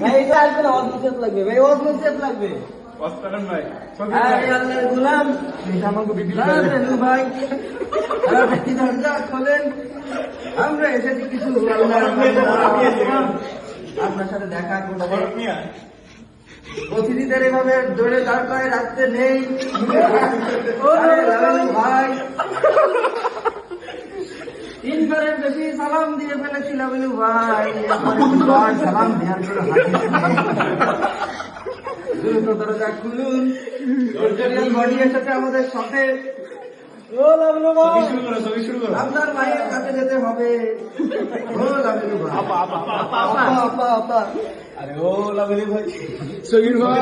ভাই এটা আসবে না, অদ্ভুত লাগবে ভাই, অদ্ভুত লাগবে। গোলাম ভাই দরজা খোলেন, আমরা এসেছি কিছু আপনার সাথে দেখা করতে। অতিথিদের এভাবে দৌড়ে দাঁড় করে রাখতে নেই ভাই। 3 বারের বেশি সালাম দিয়ে ফেলেছিলাম ভাই, সালাম দেওয়ার করে দ্রুত দরজা খুলুন, বডি এসেছে আমাদের সাথে। আপনার মায়ের কাছে যেতে হবে। আরে ও লাভলি ভাই, সগীর ভাই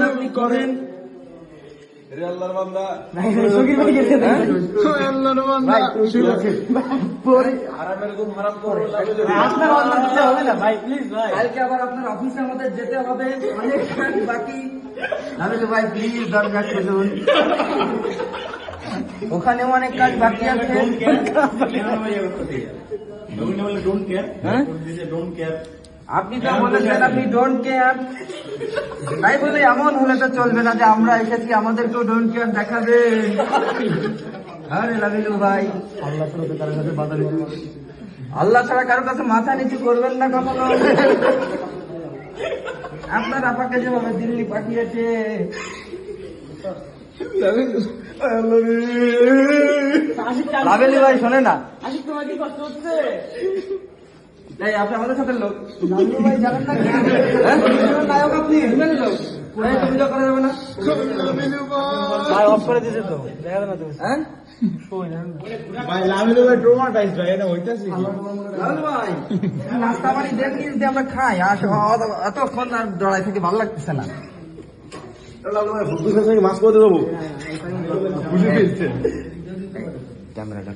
আপনি করেন আল্লাহর বান্দা। সগীর ভাই গেছে না, আল্লাহর বান্দা পরে হারামের গুণ হারাম করে আপনার অর্ডার দিতে হবে না ভাই, প্লিজ ভাই। কালকে আবার আপনার অফিসে আমাদের যেতে হবে, অনেক কাজ বাকি। নাহলে ভাই প্লিজ দরজা খুলুন, ওখানে অনেক কাজ বাকি আছে। আপনি তো বলেছেন আপনি ডোন্ট কেয়ার, তাই বলে এমন হলে তো চলবে না যে আমরা এসেছি আমাদেরকেও ডোন্ট কেয়ার দেখাবে। আরে লাভিলু ভাই, আল্লাহ ছাড়া কারোর কাছে মাথা নিচু করবেন না কখনো। আপনার আপাকে যেভাবে দিল্লি পাঠিয়েছে, লাভেলি ভাই শোনে না, তোমার কি কষ্ট হচ্ছে? আপনি আমাদের সাথে লোক ভাই জানেন না, নায়ক আপনি লোক সুবিধা করা যাবে না ভাই, অফ করে দিয়েছে তো, দেখা না তুমি। হ্যাঁ ভাই লাভলি ভাই ট্রমাটাইজ ভাই, এটা হইতাছে ভাই নাস্তা পানি দেন কি যদি আমরা খাই, এতক্ষণ আর দড়াই থেকে ভালো লাগতেছে না। লাভলি ভাই ভুল মাছ করে দেবো। ক্যামেরাটা